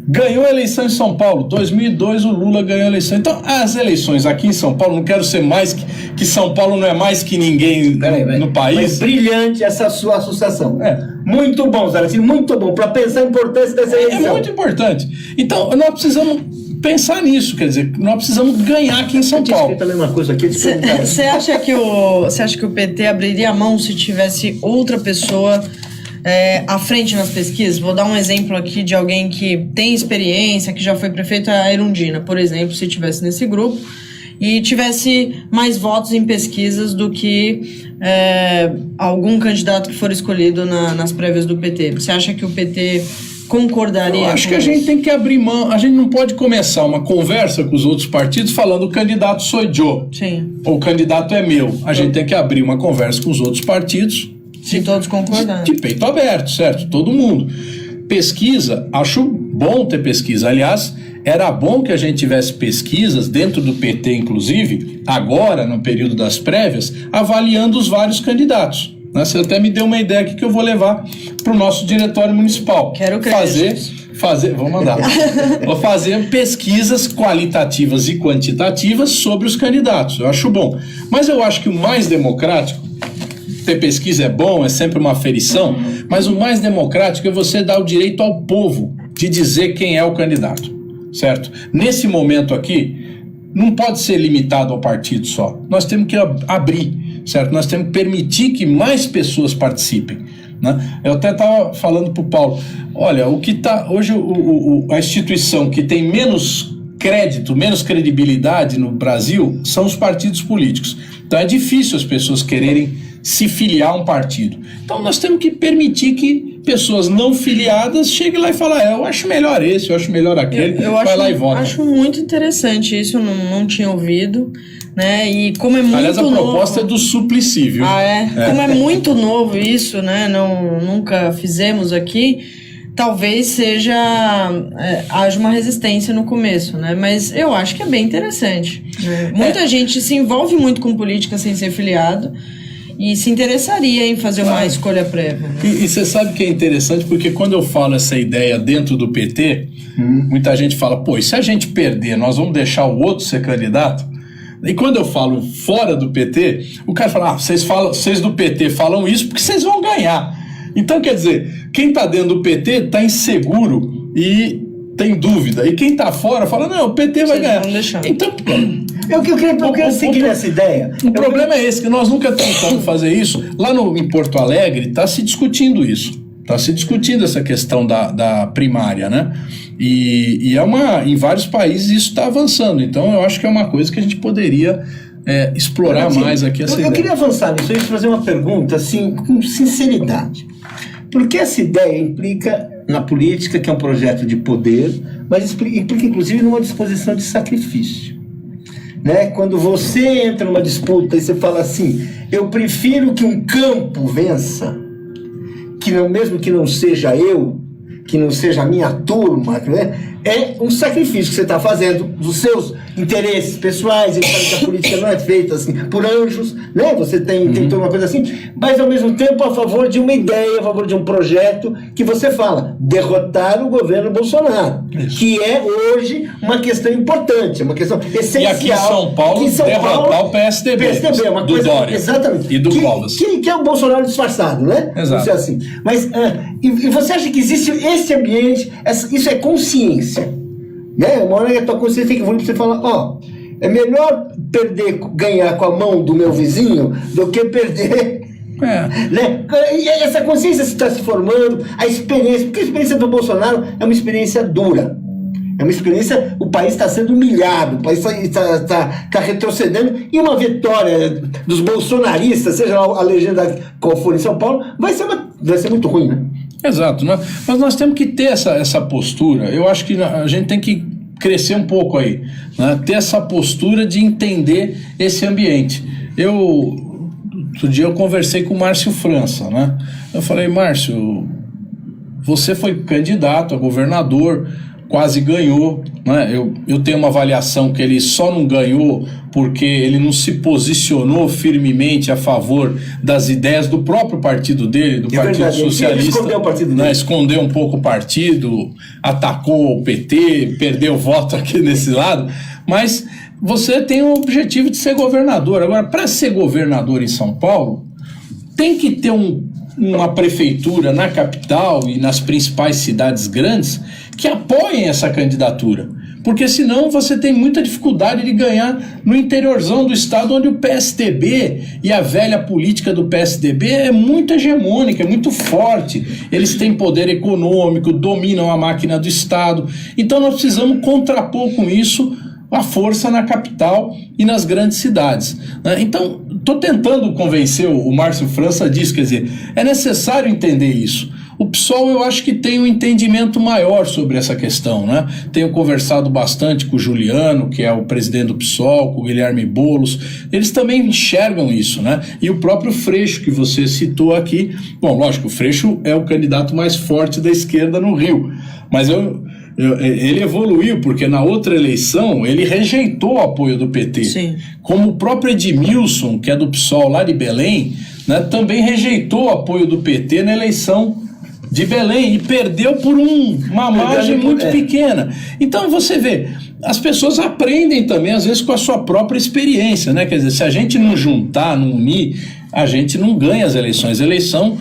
ganhou a eleição em São Paulo. 2002 o Lula ganhou a eleição. Então as eleições aqui em São Paulo, não quero ser mais que São Paulo não é mais que ninguém no país. Mas brilhante essa sua associação. Muito bom, Zé, assim, muito bom, para pensar a importância dessa eleição. É muito importante. Então nós precisamos pensar nisso, quer dizer, nós precisamos ganhar aqui em São Paulo. Também uma coisa aqui. Você acha que o PT abriria a mão se tivesse outra pessoa à frente nas pesquisas? Vou dar um exemplo aqui de alguém que tem experiência, que já foi prefeito, a Erundina, por exemplo, se tivesse nesse grupo e tivesse mais votos em pesquisas do que algum candidato que for escolhido nas prévias do PT. Você acha que o PT concordaria? Eu acho que a gente tem que abrir mão. A gente não pode começar uma conversa com os outros partidos falando o candidato sou eu. Sim. Ou o candidato é meu. A gente tem que abrir uma conversa com os outros partidos. Se todos concordarem. De peito aberto, certo? Todo mundo. Pesquisa, acho bom ter pesquisa. Aliás, era bom que a gente tivesse pesquisas, dentro do PT inclusive, agora, no período das prévias, avaliando os vários candidatos. Você até me deu uma ideia aqui que eu vou levar para o nosso diretório municipal. Quero fazer, vou mandar. Vou fazer pesquisas qualitativas e quantitativas sobre os candidatos. Eu acho bom. Mas eu acho que o mais democrático, ter pesquisa é bom, é sempre uma aferição, mas o mais democrático é você dar o direito ao povo de dizer quem é o candidato, certo? Nesse momento aqui, não pode ser limitado ao partido só. Nós temos que abrir, certo? Nós temos que permitir que mais pessoas participem, né? Eu até estava falando para o Paulo, olha, o que está hoje a instituição que tem menos crédito, menos credibilidade no Brasil são os partidos políticos. Então é difícil as pessoas quererem se filiar a um partido. Então nós temos que permitir que pessoas não filiadas cheguem lá e falem, eu acho melhor esse, eu acho melhor aquele, vai lá e vota. Eu acho muito interessante isso, eu não tinha ouvido, né? E como é muito novo... Aliás, a proposta é do Suplicy, viu? Como é muito novo isso, né? Nunca fizemos aqui, talvez haja uma resistência no começo, né? Mas eu acho que é bem interessante, né? Muita gente se envolve muito com política sem ser filiado e se interessaria em fazer uma escolha prévia, né? E você sabe que é interessante, porque quando eu falo essa ideia dentro do PT, muita gente fala, e se a gente perder, nós vamos deixar o outro ser candidato? E quando eu falo fora do PT, o cara fala, vocês do PT falam isso porque vocês vão ganhar. Então, quer dizer, quem está dentro do PT está inseguro e tem dúvida. E quem está fora fala, não, o PT vai ganhar. Então, eu queria seguir nessa ideia. O problema é esse, que nós nunca tentamos fazer isso. Lá em Porto Alegre está se discutindo isso. Está se discutindo essa questão da primária, né? E em vários países isso está avançando. Então eu acho que é uma coisa que a gente poderia explorar mais aqui essa ideia. Eu queria avançar nisso e fazer uma pergunta assim, com sinceridade. Porque essa ideia implica na política, que é um projeto de poder, mas implica inclusive numa disposição de sacrifício. Né? Quando você entra numa disputa e você fala assim, eu prefiro que um campo vença, mesmo que não seja eu, que não seja a minha turma, né? É um sacrifício que você está fazendo dos seus interesses pessoais. Ele sabe que a política não é feita assim por anjos, né? Você tem toda uma coisa assim, mas ao mesmo tempo a favor de uma ideia, a favor de um projeto que você fala, derrotar o governo Bolsonaro, que é hoje uma questão importante, uma questão essencial. E aqui em São Paulo, derrotar o PSDB, é uma do coisa, Dória, exatamente, e do Covas. Que é o Bolsonaro disfarçado, né? Exato. Assim. Mas e você acha que existe esse ambiente, isso é consciência? Né? Uma hora que a tua consciência tem que evoluir para você falar, é melhor ganhar com a mão do meu vizinho do que perder. Né? E essa consciência está se formando, a experiência, porque a experiência do Bolsonaro é uma experiência dura. É uma experiência, o país está sendo humilhado, o país está retrocedendo, e uma vitória dos bolsonaristas, seja lá a legenda qual for em São Paulo, vai ser muito ruim, né? Exato, mas nós temos que ter essa postura. Eu acho que a gente tem que crescer um pouco aí, né? Ter essa postura de entender esse ambiente. Outro dia eu conversei com o Márcio França, né? Eu falei, Márcio, você foi candidato a governador, quase ganhou, né? Eu tenho uma avaliação que ele só não ganhou porque ele não se posicionou firmemente a favor das ideias do próprio partido dele, do Partido Socialista. Ele escondeu o partido dele. Né? Escondeu um pouco o partido, atacou o PT, perdeu voto aqui nesse lado, mas você tem o objetivo de ser governador. Agora, para ser governador em São Paulo, tem que ter uma prefeitura na capital e nas principais cidades grandes que apoiem essa candidatura, porque senão você tem muita dificuldade de ganhar no interiorzão do estado, onde o PSDB e a velha política do PSDB é muito hegemônica, é muito forte, eles têm poder econômico, dominam a máquina do estado, então nós precisamos contrapor com isso a força na capital e nas grandes cidades, né? Então, estou tentando convencer o Márcio França disso, quer dizer, é necessário entender isso. O PSOL, eu acho que tem um entendimento maior sobre essa questão, né? Tenho conversado bastante com o Juliano, que é o presidente do PSOL, com o Guilherme Boulos, eles também enxergam isso, né? E o próprio Freixo, que você citou aqui, bom, lógico, o Freixo é o candidato mais forte da esquerda no Rio, mas ele evoluiu, porque na outra eleição ele rejeitou o apoio do PT. Sim. Como o próprio Edmilson, que é do PSOL lá de Belém, né, também rejeitou o apoio do PT na eleição de Belém e perdeu por uma margem muito pequena. Então você vê, as pessoas aprendem também, às vezes, com a sua própria experiência, né? Quer dizer, se a gente não juntar, não unir, a gente não ganha as eleições. Eleição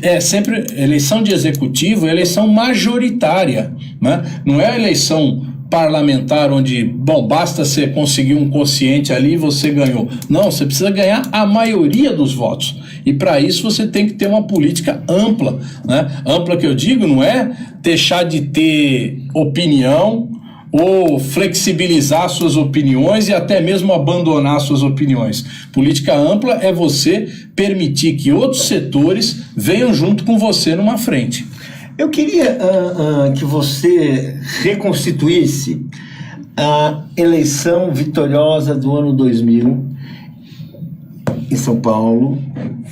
é sempre eleição de executivo, é eleição majoritária, né? Não é a eleição parlamentar onde, bom, basta você conseguir um quociente ali e você ganhou. Não, você precisa ganhar a maioria dos votos. E para isso você tem que ter uma política ampla, né? Ampla que eu digo não é deixar de ter opinião ou flexibilizar suas opiniões e até mesmo abandonar suas opiniões. Política ampla é você permitir que outros setores venham junto com você numa frente. Eu queria que você reconstituísse a eleição vitoriosa do ano 2000 em São Paulo,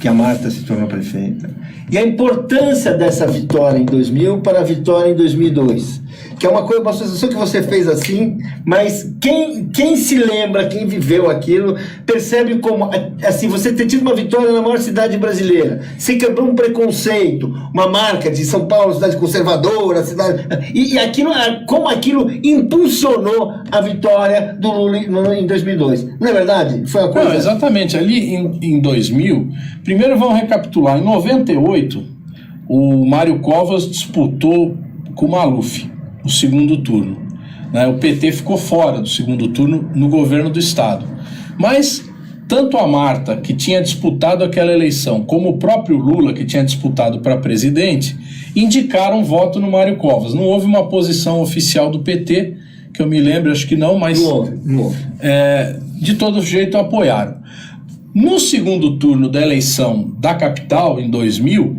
que a Marta se tornou prefeita, e a importância dessa vitória em 2000 para a vitória em 2002, que é uma sensação que você fez assim, mas quem se lembra, quem viveu aquilo, percebe como, assim, você ter tido uma vitória na maior cidade brasileira, você quebrou um preconceito, uma marca de São Paulo, cidade conservadora, e aquilo, como aquilo impulsionou a vitória do Lula em 2002. Não é verdade? Foi uma coisa... Não, exatamente. Ali em 2000, primeiro vamos recapitular, em 98, o Mário Covas disputou com o Maluf o segundo turno, né? O PT ficou fora do segundo turno no governo do estado, mas tanto a Marta, que tinha disputado aquela eleição, como o próprio Lula, que tinha disputado para presidente, indicaram voto no Mário Covas. Não houve uma posição oficial do PT, que eu me lembro, acho que não, mas não houve. De todo jeito apoiaram. No segundo turno da eleição da capital, em 2000,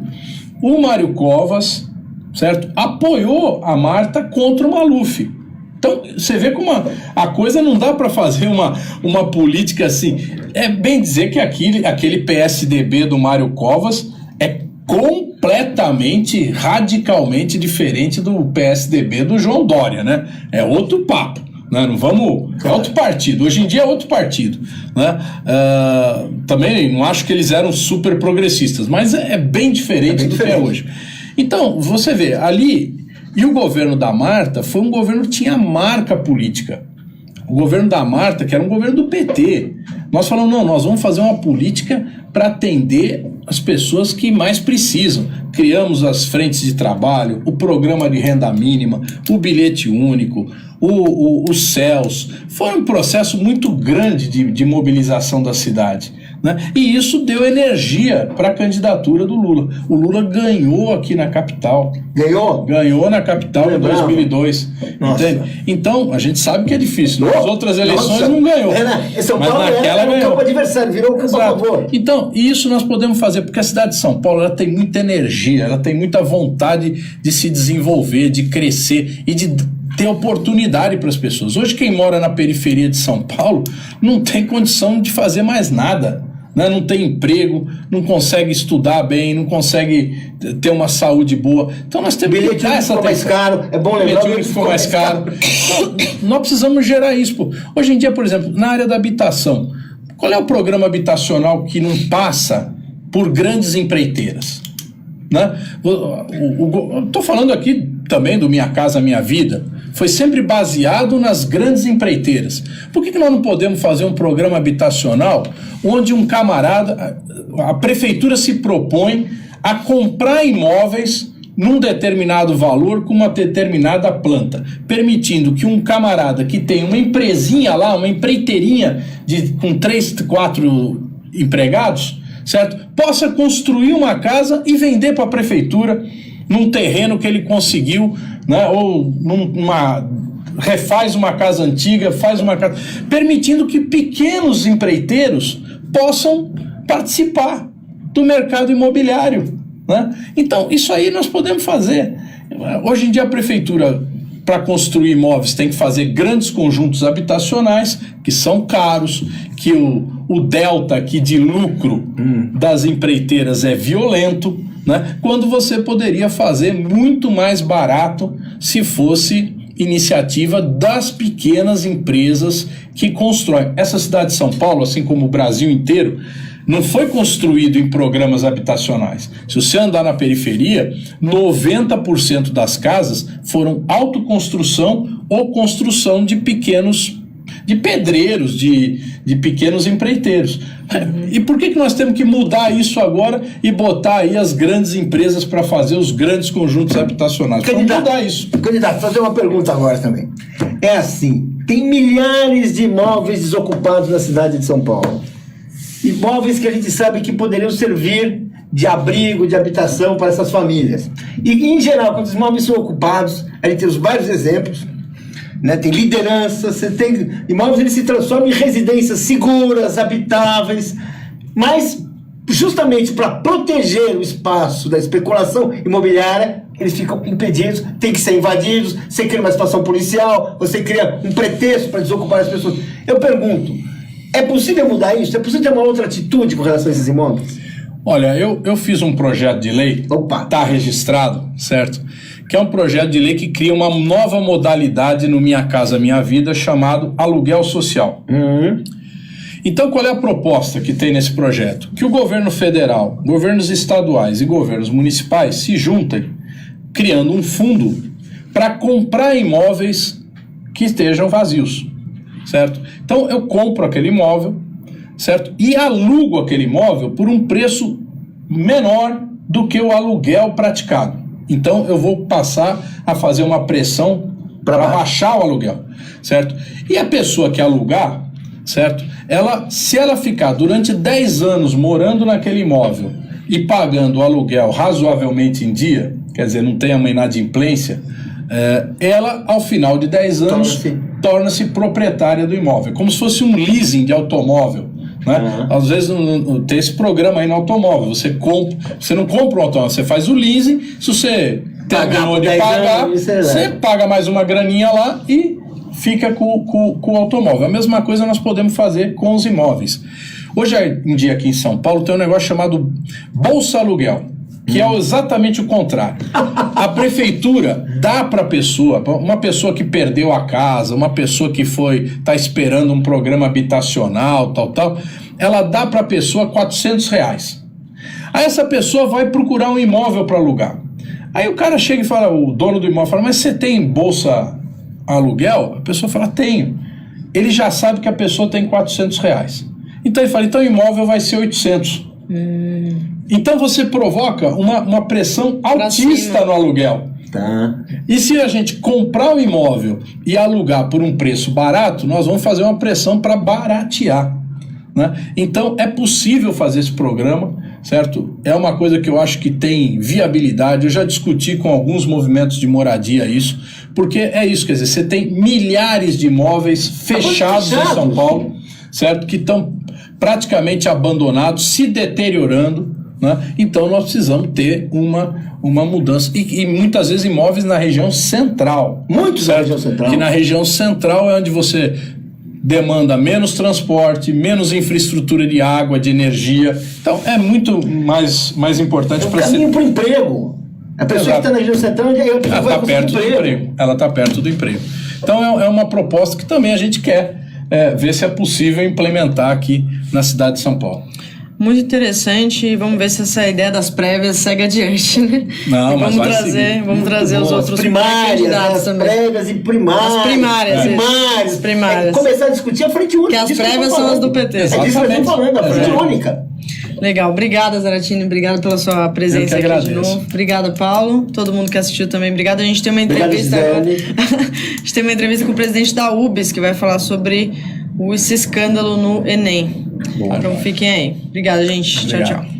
o Mário Covas, certo, apoiou a Marta contra o Maluf. Então, você vê como a coisa não dá para fazer uma política assim. É bem dizer que aquele PSDB do Mário Covas é completamente, radicalmente diferente do PSDB do João Dória, né? É outro papo, né? Não vamos... É outro partido. Hoje em dia é outro partido, né? Também não acho que eles eram super progressistas, mas é bem diferente do que é hoje. Então, você vê, ali, e o governo da Marta foi um governo que tinha marca política. O governo da Marta, que era um governo do PT, nós falamos, não, nós vamos fazer uma política para atender as pessoas que mais precisam. Criamos as frentes de trabalho, o programa de renda mínima, o bilhete único, os CELS. Foi um processo muito grande de mobilização da cidade, né? E isso deu energia para a candidatura do Lula. O Lula ganhou aqui na capital. Ganhou? Ganhou na capital em 2002. Entende? Então, a gente sabe que é difícil. Nas outras eleições não ganhou. São Paulo era um campo adversário, virou um campo a favor. Então, isso nós podemos fazer, porque a cidade de São Paulo ela tem muita energia, ela tem muita vontade de se desenvolver, de crescer e de ter oportunidade para as pessoas. Hoje quem mora na periferia de São Paulo não tem condição de fazer mais nada, né? Não tem emprego, não consegue estudar bem, não consegue ter uma saúde boa. Então nós temos que dar essa mais caro, é bom lembrar que ficou mais caro. Nós precisamos gerar isso. Pô. Hoje em dia, por exemplo, na área da habitação, qual é o programa habitacional que não passa por grandes empreiteiras? Né? Estou falando aqui também do Minha Casa Minha Vida. Foi sempre baseado nas grandes empreiteiras. Por que nós não podemos fazer um programa habitacional onde um camarada, a prefeitura se propõe a comprar imóveis num determinado valor com uma determinada planta, permitindo que um camarada que tem uma empresinha lá, uma empreiteirinha com 3, 4 empregados, certo? Possa construir uma casa e vender para a prefeitura num terreno que ele conseguiu, né? Ou refaz uma casa antiga, faz uma casa, permitindo que pequenos empreiteiros possam participar do mercado imobiliário, né? Então, isso aí nós podemos fazer. Hoje em dia a prefeitura, para construir imóveis, tem que fazer grandes conjuntos habitacionais, que são caros, que o delta aqui de lucro das empreiteiras é violento, né? Quando você poderia fazer muito mais barato se fosse iniciativa das pequenas empresas que constroem. Essa cidade de São Paulo, assim como o Brasil inteiro, não foi construído em programas habitacionais. Se você andar na periferia, 90% das casas foram autoconstrução ou construção de pedreiros, de pequenos empreiteiros. E por que nós temos que mudar isso agora e botar aí as grandes empresas para fazer os grandes conjuntos habitacionais? Vamos mudar isso. Candidato, fazer uma pergunta agora também. É assim, tem milhares de imóveis desocupados na cidade de São Paulo. Imóveis que a gente sabe que poderiam servir de abrigo, de habitação para essas famílias. E, em geral, quando os imóveis são ocupados, a gente tem os vários exemplos, né? Tem liderança, você tem imóveis, eles se transformam em residências seguras, habitáveis, mas justamente para proteger o espaço da especulação imobiliária, eles ficam impedidos, tem que ser invadidos, você cria uma situação policial, você cria um pretexto para desocupar as pessoas. Eu pergunto, é possível mudar isso? É possível ter uma outra atitude com relação a esses imóveis? Olha, eu fiz um projeto de lei, está registrado, certo? Que é um projeto de lei que cria uma nova modalidade no Minha Casa Minha Vida, chamado aluguel social. Então, qual é a proposta que tem nesse projeto? Que o governo federal, governos estaduais e governos municipais se juntem, criando um fundo para comprar imóveis que estejam vazios, certo? Então, eu compro aquele imóvel, certo? E alugo aquele imóvel por um preço menor do que o aluguel praticado. Então, eu vou passar a fazer uma pressão para baixar o aluguel, certo? E a pessoa que alugar, certo? Se ela ficar durante 10 anos morando naquele imóvel e pagando o aluguel razoavelmente em dia, quer dizer, não tem uma inadimplência, ela, ao final de 10 anos, torna-se proprietária do imóvel, como se fosse um leasing de automóvel. Né? Às vezes tem esse programa aí no automóvel, você não compra um automóvel, você faz o leasing, se você terminou de pagar, você paga mais uma graninha lá e fica com o automóvel. A mesma coisa nós podemos fazer com os imóveis. Hoje em dia aqui em São Paulo tem um negócio chamado Bolsa Aluguel, que é exatamente o contrário. A prefeitura dá para uma pessoa que perdeu a casa, uma pessoa que está esperando um programa habitacional, tal, ela dá para a pessoa R$400. Aí essa pessoa vai procurar um imóvel para alugar. Aí o cara chega e fala, o dono do imóvel fala, mas você tem bolsa aluguel? A pessoa fala, tenho. Ele já sabe que a pessoa tem R$400. Então ele fala, então o imóvel vai ser 800. Então você provoca uma pressão altista no aluguel. Tá. E se a gente comprar o imóvel e alugar por um preço barato, nós vamos fazer uma pressão para baratear, né? Então é possível fazer esse programa, certo? É uma coisa que eu acho que tem viabilidade. Eu já discuti com alguns movimentos de moradia isso, porque é isso, quer dizer, você tem milhares de imóveis fechados em São Paulo, certo? Que estão praticamente abandonados, se deteriorando, né? Então nós precisamos ter uma mudança. E muitas vezes imóveis na região central. Muitos na região central. Que na região central é onde você demanda menos transporte, menos infraestrutura de água, de energia. Então é muito mais importante para caminho para o emprego. A pessoa que está na região central, ela está perto do emprego. Ela está perto do emprego. Então é uma proposta que também a gente quer ver se é possível implementar aqui na cidade de São Paulo. Muito interessante. Vamos ver se essa ideia das prévias segue adiante, né? Não, mas vamos trazer os outros primárias, candidatos também. Prévias e primárias. As primárias. As primárias. Começar a discutir a frente única. Que as prévias são as do PT. É disso que eu estou falando, a frente única. Legal. Obrigada, Zaratini. Obrigado pela sua presença aqui de novo. Obrigada, Paulo. Todo mundo que assistiu também. Obrigado. A gente tem uma entrevista agora. A gente tem uma entrevista com o presidente da UBS, que vai falar sobre esse escândalo no Enem. Boa, então fiquem aí. Obrigada, gente. Obrigado. Tchau, tchau.